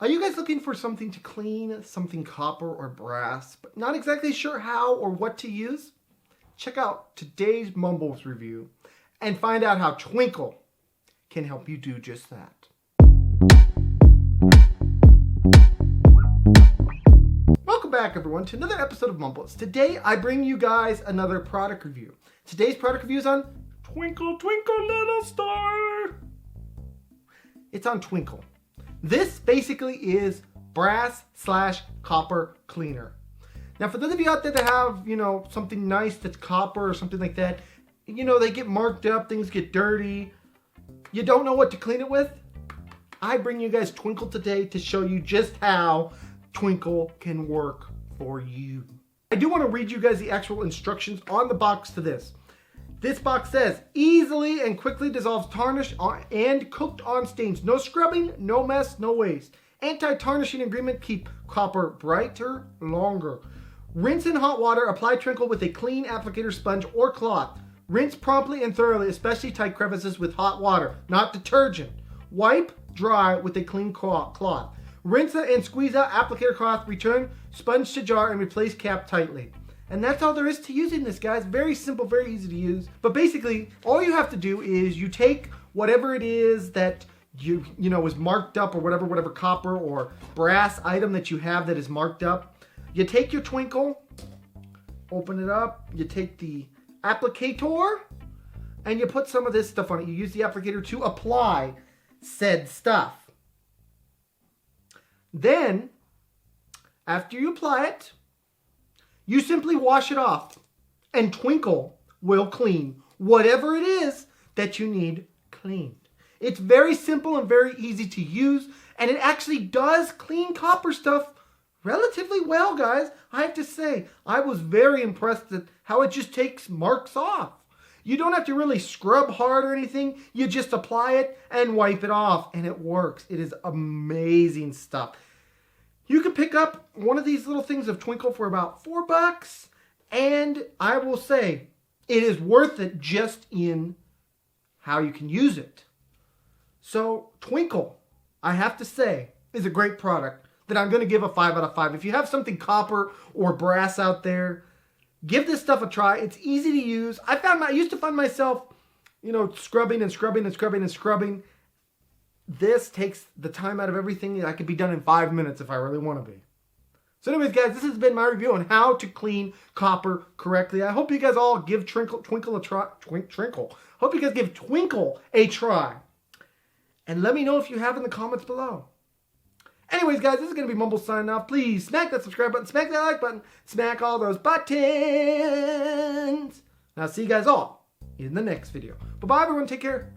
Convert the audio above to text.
Are you guys looking for something to clean, something copper or brass, but not exactly sure how or what to use? Check out today's Mumbles review and find out how Twinkle can help you do just that. Welcome back, everyone, to another episode of Mumbles. Today, I bring you guys another product review. Today's product review is on Twinkle, Twinkle, Little Star. It's on Twinkle. This basically is brass/copper cleaner. Now, for those of you out there that have, something nice that's copper or something like that, they get marked up, things get dirty, you don't know what to clean it with, I bring you guys Twinkle today to show you just how Twinkle can work for you. I do want to read you guys the actual instructions on the box to this. This box says, easily and quickly dissolves tarnish and cooked on stains. No scrubbing, no mess, no waste. Anti-tarnishing ingredient, keep copper brighter, longer. Rinse in hot water, apply Twinkle with a clean applicator sponge or cloth. Rinse promptly and thoroughly, especially tight crevices with hot water, not detergent. Wipe dry with a clean cloth. Rinse and squeeze out applicator cloth, return sponge to jar and replace cap tightly. And that's all there is to using this, guys. Very simple, very easy to use. But basically, all you have to do is you take whatever it is that you is marked up, or whatever copper or brass item that you have that is marked up. You take your Twinkle, open it up, you take the applicator, and you put some of this stuff on it. You use the applicator to apply said stuff. Then, after you apply it, you simply wash it off, and Twinkle will clean whatever it is that you need cleaned. It's very simple and very easy to use, and it actually does clean copper stuff relatively well, guys. I have to say, I was very impressed at how it just takes marks off. You don't have to really scrub hard or anything. You just apply it and wipe it off, and it works. It is amazing stuff. You can pick up one of these little things of Twinkle for about $4, and I will say it is worth it just in how you can use it. So Twinkle, I have to say, is a great product that I'm going to give a 5 out of 5. If you have something copper or brass out there, give this stuff a try. It's easy to use. I used to find myself, scrubbing and scrubbing and scrubbing and scrubbing. This takes the time out of everything. I could be done in 5 minutes if I really want to be. So anyways, guys, this has been my review on how to clean copper correctly. I hope you guys all give Twinkle a try. Hope you guys give Twinkle a try. And let me know if you have in the comments below. Anyways, guys, this is going to be Mumbles signing off. Please smack that subscribe button, smack that like button, smack all those buttons. And I'll see you guys all in the next video. Bye-bye, everyone. Take care.